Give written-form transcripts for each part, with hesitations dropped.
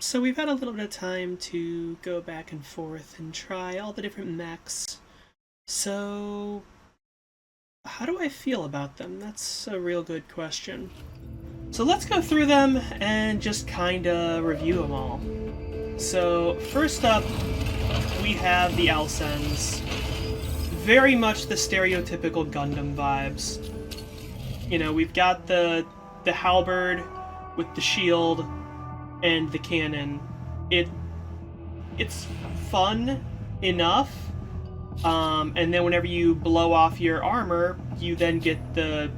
So we've had a little bit of time to go back and forth and try all the different mechs. So, how do I feel about them? That's a real good question. So let's go through them and just kinda review them all. So, first up, we have the Alcens. Very much the stereotypical Gundam vibes. You know, we've got the halberd with the shield and the cannon. It's fun enough, and then whenever you blow off your armor, you then get the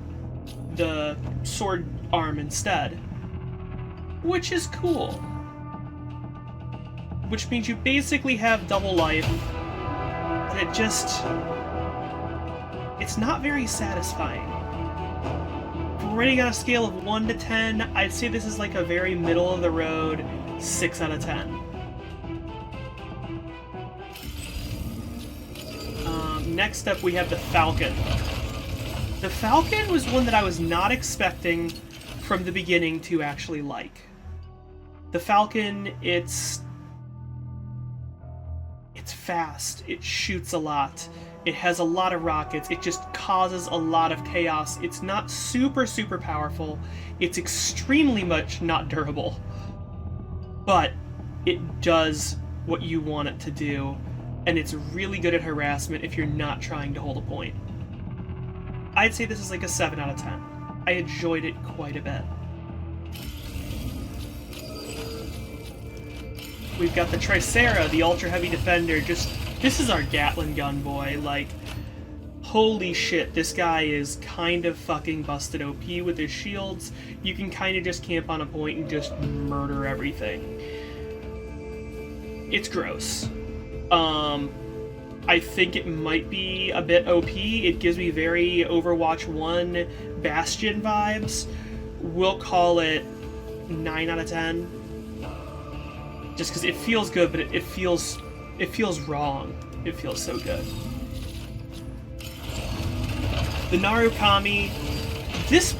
sword arm instead, which is cool. Which means you basically have double life, but it's not very satisfying. If we're rating on a scale of 1 to 10, I'd say this is like a very middle-of-the-road 6 out of 10. Next up, we have the Falcon. The Falcon was one that I was not expecting from the beginning to actually like. The Falcon, it's fast, it shoots a lot, it has a lot of rockets, it just causes a lot of chaos. It's not super powerful, it's extremely much not durable, but it does what you want it to do, and it's really good at harassment if you're not trying to hold a point. I'd say this is like a 7 out of 10. I enjoyed it quite a bit. We've got the Tricera, the Ultra Heavy Defender. This is our Gatling gun boy. Like, holy shit, this guy is kind of fucking busted OP with his shields. You can kind of just camp on a point and just murder everything. It's gross. I think it might be a bit OP. It gives me very Overwatch 1 Bastion vibes. We'll call it 9 out of 10. Just because it feels good, but it feels wrong. It feels so good. The Narukami. This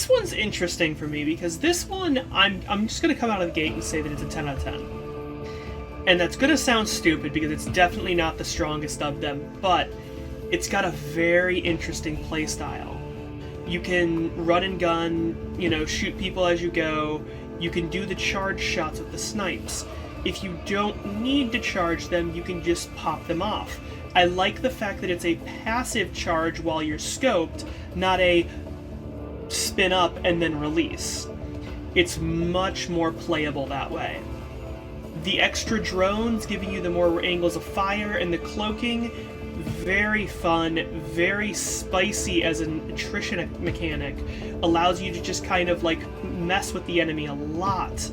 one's interesting for me because this one I'm just gonna come out of the gate and say that it's a 10 out of 10. And that's gonna sound stupid because it's definitely not the strongest of them, but it's got a very interesting playstyle. You can run and gun, you know, shoot people as you go. You can do the charge shots with the snipes. If you don't need to charge them, you can just pop them off. I like the fact that it's a passive charge while you're scoped, not a spin up and then release. It's much more playable that way. The extra drones giving you the more angles of fire, and the cloaking, very fun, very spicy as an attrition mechanic. Allows you to just kind of like mess with the enemy a lot.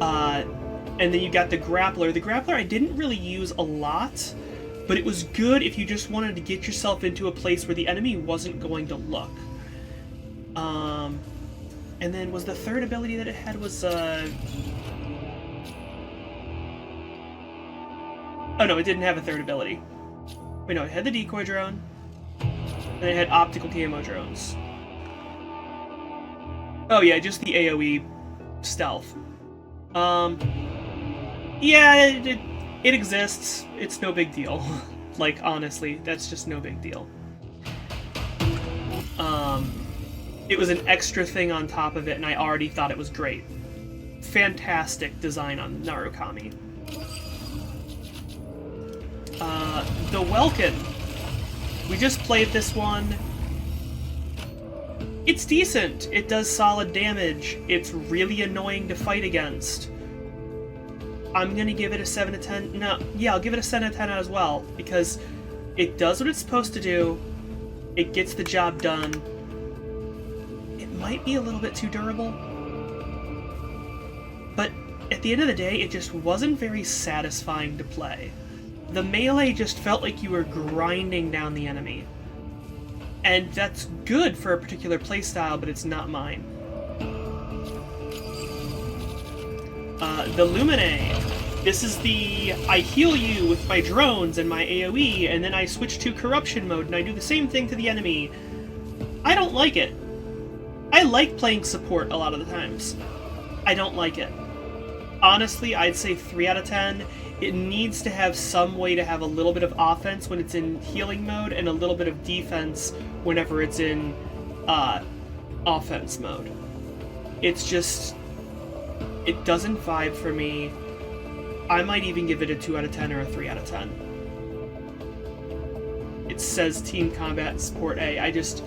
And then you got the grappler. The grappler I didn't really use a lot, but it was good if you just wanted to get yourself into a place where the enemy wasn't going to look. And then was the third ability that it had was oh no, it didn't have a third ability. Wait, no, it had the decoy drone, and it had optical camo drones. Oh yeah, just the AoE stealth. Yeah, it exists. It's no big deal. Like, honestly, that's just no big deal. It was an extra thing on top of it, and I already thought it was great. Fantastic design on Narukami. The Welkin. We just played this one. It's decent. It does solid damage. It's really annoying to fight against. I'm gonna give it a 7 to 10. No, yeah, I'll give it a 7 to 10 as well, because it does what it's supposed to do. It gets the job done. It might be a little bit too durable, but at the end of the day, it just wasn't very satisfying to play. The melee just felt like you were grinding down the enemy. And that's good for a particular playstyle, but it's not mine. The Lumine. This is the I heal you with my drones and my AoE, and then I switch to corruption mode and I do the same thing to the enemy. I don't like it. I like playing support a lot of the times. I don't like it. Honestly, I'd say 3 out of 10. It needs to have some way to have a little bit of offense when it's in healing mode and a little bit of defense whenever it's in offense mode. It's just... it doesn't vibe for me. I might even give it a 2 out of 10 or a 3 out of 10. It says Team Combat Support A. I didn't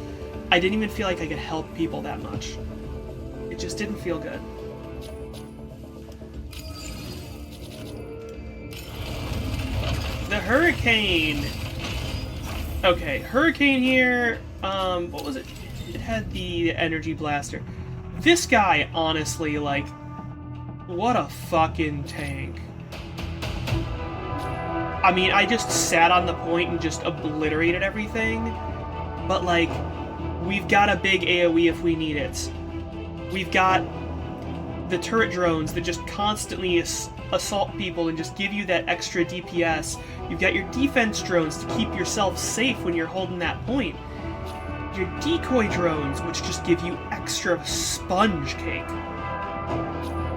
even feel like I could help people that much. It just didn't feel good. The Hurricane! Okay, Hurricane here, what was it? It had the Energy Blaster. This guy, honestly, like, what a fucking tank. I mean, I just sat on the point and just obliterated everything, but, like, we've got a big AoE if we need it. We've got the turret drones that just constantly assault people and just give you that extra DPS. You've got your defense drones to keep yourself safe when you're holding that point. Your decoy drones, which just give you extra sponge cake.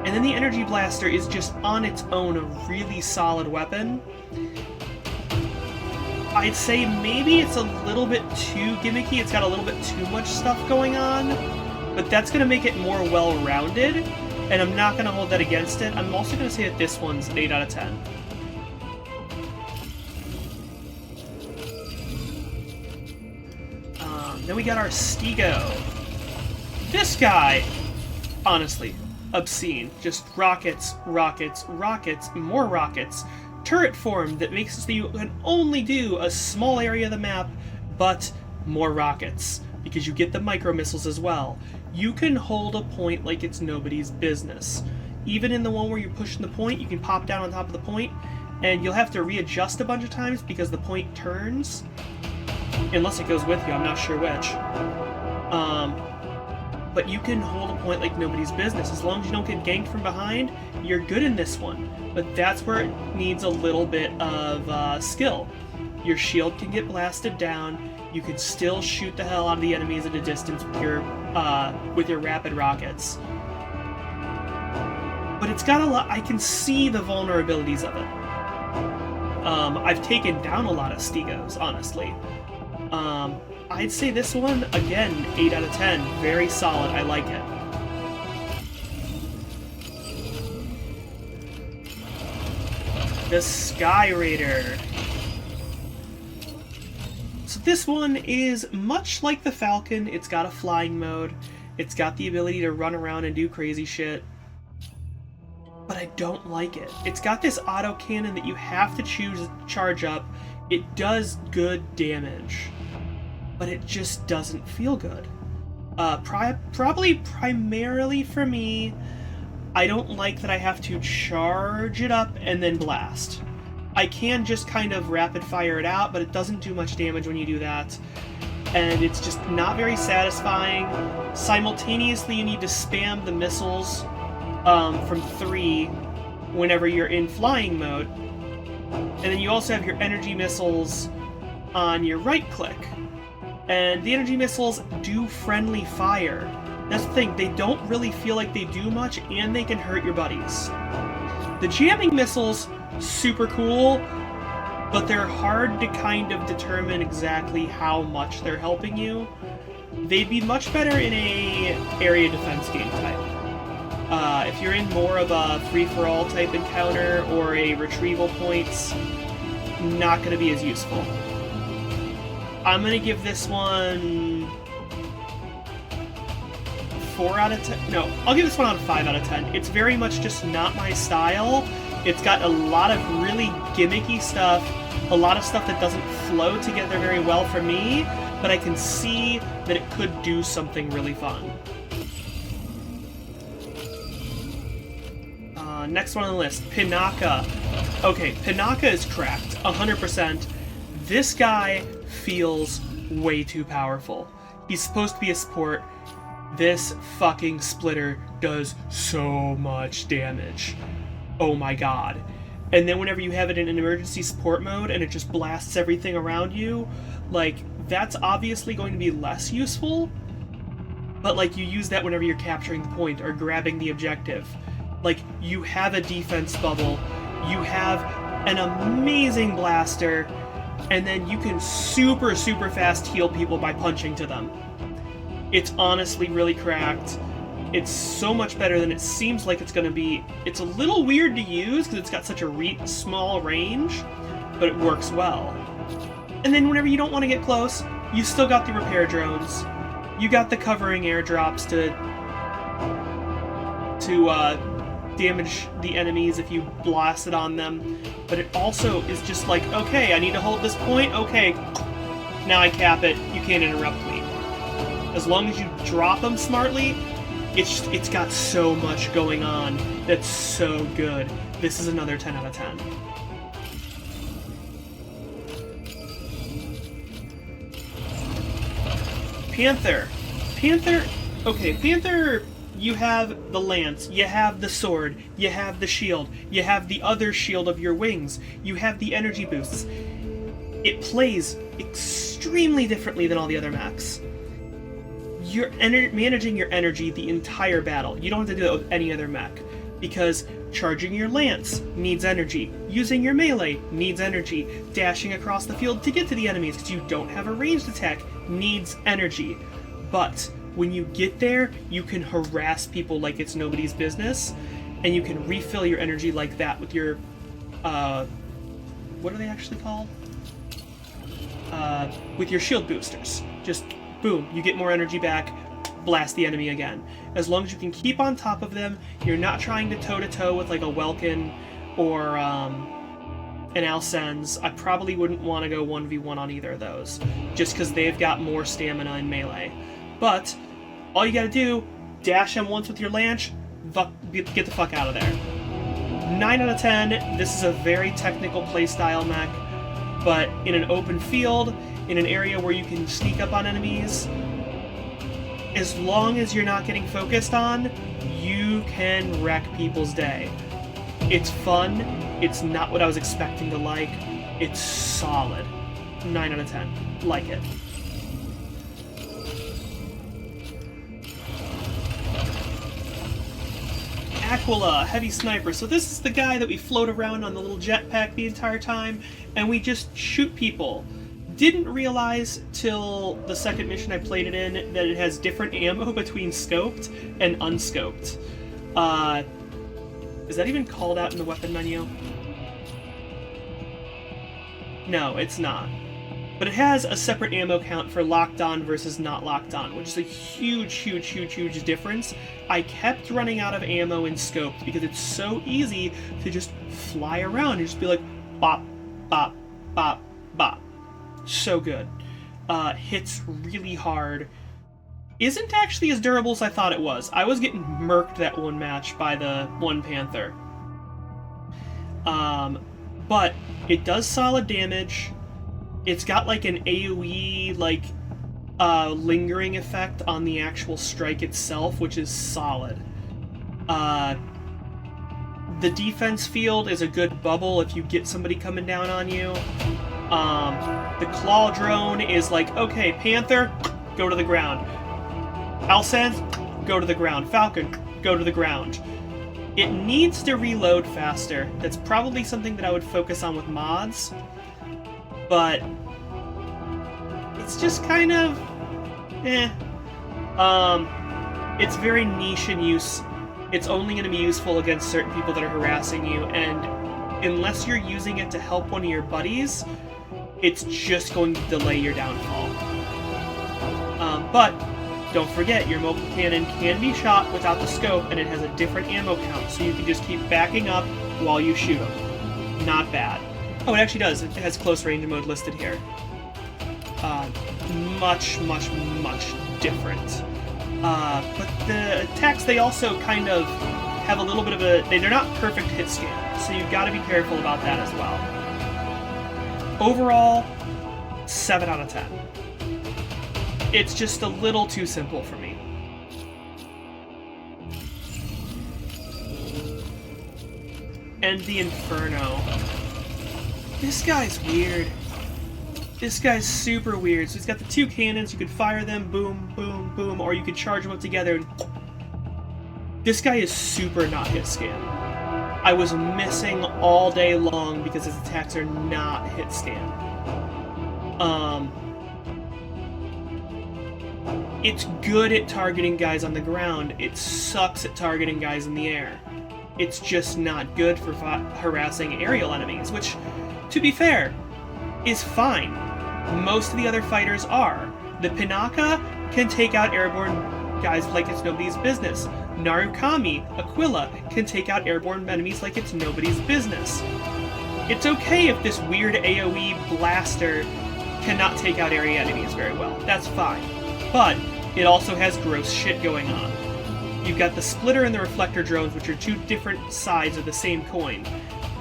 And then the Energy Blaster is just on its own a really solid weapon. I'd say maybe it's a little bit too gimmicky, it's got a little bit too much stuff going on, but that's going to make it more well-rounded, and I'm not going to hold that against it. I'm also going to say that this one's an 8 out of 10. Then we got our Stego. This guy, honestly, obscene. Just rockets, rockets, rockets, more rockets. Turret form that makes it so you can only do a small area of the map, but more rockets, because you get the micro missiles as well. You can hold a point like it's nobody's business. Even in the one where you're pushing the point, you can pop down on top of the point, and you'll have to readjust a bunch of times because the point turns. Unless it goes with you, I'm not sure which. But you can hold a point like nobody's business. As long as you don't get ganked from behind, you're good in this one. But that's where it needs a little bit of skill. Your shield can get blasted down. You can still shoot the hell out of the enemies at a distance with your rapid rockets. But it's got a lot. I can see the vulnerabilities of it. I've taken down a lot of Stegos, honestly. I'd say this one, again, 8 out of 10. Very solid. I like it. The Sky Raider. So this one is much like the Falcon. It's got a flying mode. It's got the ability to run around and do crazy shit. But I don't like it. It's got this auto cannon that you have to choose to charge up. It does good damage, but it just doesn't feel good. Probably primarily for me, I don't like that I have to charge it up and then blast. I can just kind of rapid fire it out, but it doesn't do much damage when you do that. And it's just not very satisfying. Simultaneously, you need to spam the missiles from 3 whenever you're in flying mode. And then you also have your energy missiles on your right click. And the energy missiles do friendly fire. That's the thing, they don't really feel like they do much, and they can hurt your buddies. The jamming missiles, super cool, but they're hard to kind of determine exactly how much they're helping you. They'd be much better in a area defense game type. If you're in more of a free-for-all type encounter or a retrieval points, not going to be as useful. I'm going to give this one 4 out of 10. No, I'll give this one a 5 out of 10. It's very much just not my style. It's got a lot of really gimmicky stuff, a lot of stuff that doesn't flow together very well for me, but I can see that it could do something really fun. Next one on the list, Pinaka. Okay, Pinaka is cracked, 100%. This guy feels way too powerful. He's supposed to be a support. This fucking splitter does so much damage. Oh my god. And then whenever you have it in an emergency support mode and it just blasts everything around you, like, that's obviously going to be less useful, but like you use that whenever you're capturing the point or grabbing the objective. Like, you have a defense bubble, you have an amazing blaster, and then you can super fast heal people by punching to them. It's honestly really cracked. It's so much better than it seems like it's going to be. It's a little weird to use because it's got such a small range, but it works well. And then whenever you don't want to get close, you still got the repair drones. You got the covering airdrops to damage the enemies if you blast it on them. But it also is just like, okay, I need to hold this point, okay, now I cap it, you can't interrupt me. As long as you drop them smartly, it's got so much going on that's so good. This is another 10 out of 10. Panther. Okay, Panther, you have the lance, you have the sword, you have the shield, you have the other shield of your wings, you have the energy boosts. It plays extremely differently than all the other mechs. You're managing your energy the entire battle. You don't have to do that with any other mech, because charging your lance needs energy, using your melee needs energy, dashing across the field to get to the enemies because you don't have a ranged attack needs energy. But when you get there, you can harass people like it's nobody's business, and you can refill your energy like that with your, what are they actually called? With your shield boosters. Just, boom, you get more energy back, blast the enemy again. As long as you can keep on top of them, you're not trying to toe-to-toe with like a Welkin or an Alcens. I probably wouldn't want to go 1v1 on either of those, just because they've got more stamina in melee. But all you gotta do, dash them once with your lance, get the fuck out of there. 9 out of 10, this is a very technical playstyle mech, but in an open field, in an area where you can sneak up on enemies, as long as you're not getting focused on, you can wreck people's day. It's fun, it's not what I was expecting to like, it's solid. 9 out of 10, like it. Aquila, heavy sniper. So this is the guy that we float around on the little jetpack the entire time, and we just shoot people. Didn't realize till the second mission I played it in that it has different ammo between scoped and unscoped. Is that even called out in the weapon menu? No, it's not. But it has a separate ammo count for locked on versus not locked on, which is a huge difference. I kept running out of ammo in scoped because it's so easy to just fly around and just be like, bop, bop, bop, bop. So good. Hits really hard. Isn't actually as durable as I thought it was. I was getting murked that one match by the one Panther. But it does solid damage. It's got like an AoE, like, lingering effect on the actual strike itself, which is solid. The defense field is a good bubble if you get somebody coming down on you. The claw drone is like, okay, Panther, go to the ground. Alcens, go to the ground. Falcon, go to the ground. It needs to reload faster. That's probably something that I would focus on with mods. But it's just kind of it's very niche in use. It's only going to be useful against certain people that are harassing you, and unless you're using it to help one of your buddies, it's just going to delay your downfall. But don't forget, your mobile cannon can be shot without the scope, and it has a different ammo count, so you can just keep backing up while you shoot them. Not bad. Oh, it actually does. It has close range mode listed here. Much different. But the attacks, they also kind of have a little bit of a... They're not perfect hit scan, so you've got to be careful about that as well. Overall, 7 out of 10. It's just a little too simple for me. And the Inferno. This guy's weird. This guy's super weird. So he's got the two cannons. You could fire them, boom, boom, boom, or you could charge them up together. And this guy is super not hit scan. I was missing all day long because his attacks are not hit scan. It's good at targeting guys on the ground. It sucks at targeting guys in the air. It's just not good for harassing aerial enemies, which, to be fair, is fine. Most of the other fighters are. The Pinaka can take out airborne guys like it's nobody's business. Narukami, Aquila, can take out airborne enemies like it's nobody's business. It's okay if this weird AoE blaster cannot take out area enemies very well. That's fine. But it also has gross shit going on. You've got the Splitter and the Reflector drones, which are two different sides of the same coin.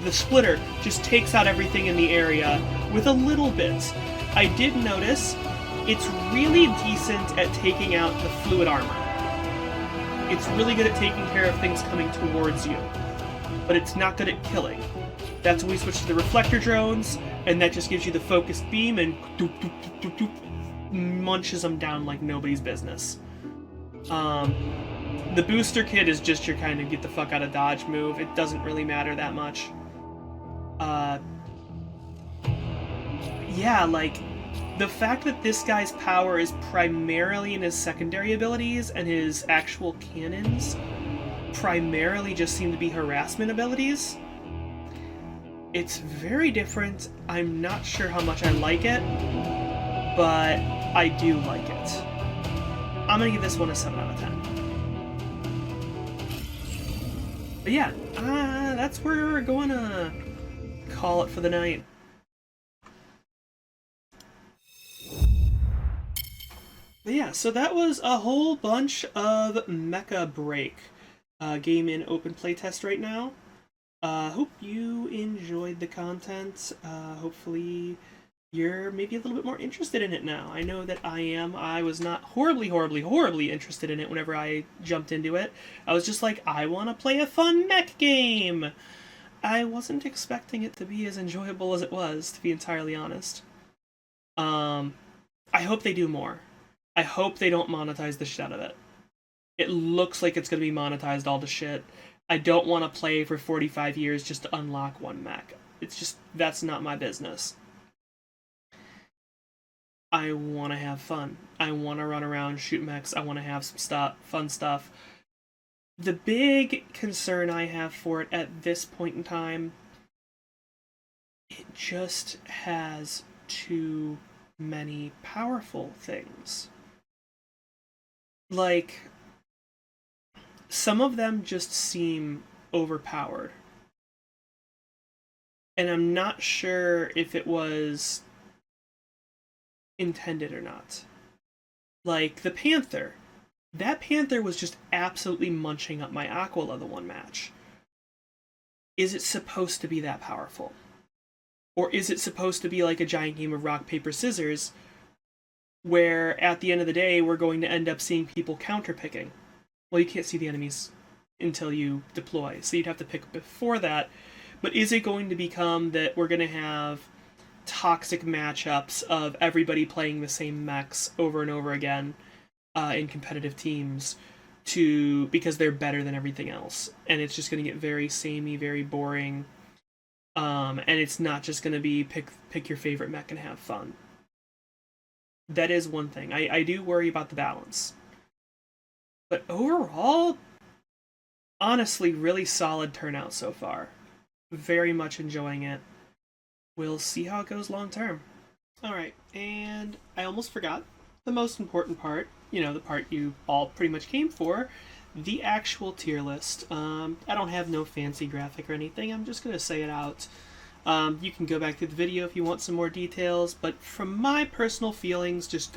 The Splitter just takes out everything in the area with a little bit. I did notice it's really decent at taking out the fluid armor. It's really good at taking care of things coming towards you, but it's not good at killing. That's when we switch to the Reflector drones, and that just gives you the focused beam and doop, doop, doop, doop, doop, munches them down like nobody's business. The Booster Kit is just your kind of get the fuck out of dodge move. It doesn't really matter that much. Yeah, like, the fact that this guy's power is primarily in his secondary abilities and his actual cannons primarily just seem to be harassment abilities. It's very different. I'm not sure how much I like it, but I do like it. I'm gonna give this one a 7 out of 10. But yeah, that's where we're going to call it for the night. But yeah, so that was a whole bunch of Mecha Break. Game in open playtest right now. Hope you enjoyed the content. Hopefully you're maybe a little bit more interested in it now. I know that I am. I was not horribly interested in it whenever I jumped into it. I was just like, I want to play a fun mech game! I wasn't expecting it to be as enjoyable as it was, to be entirely honest. I hope they do more. I hope they don't monetize the shit out of it. It looks like it's going to be monetized all to shit. I don't want to play for 45 years just to unlock one mech. It's just, that's not my business. I want to have fun. I want to run around, shoot mechs. I want to have some fun stuff. The big concern I have for it at this point in time, it just has too many powerful things. Like, some of them just seem overpowered. And I'm not sure if it was intended or not. Like, the Panther. That Panther was just absolutely munching up my Aquila the one match. Is it supposed to be that powerful? Or is it supposed to be like a giant game of rock, paper, scissors, where at the end of the day we're going to end up seeing people counterpicking? Well, you can't see the enemies until you deploy, so you'd have to pick before that. But is it going to become that we're going to have toxic matchups of everybody playing the same mechs over and over again in competitive teams because they're better than everything else, and it's just going to get very samey, very boring, and it's not just going to be pick your favorite mech and have fun. That is one thing. I do worry about the balance. But overall, honestly, really solid turnout so far. Very much enjoying it. We'll see how it goes long term. Alright, and I almost forgot the most important part, the part you all pretty much came for, the actual tier list. I don't have no fancy graphic or anything, I'm just going to say it out. You can go back to the video if you want some more details, but from my personal feelings, just go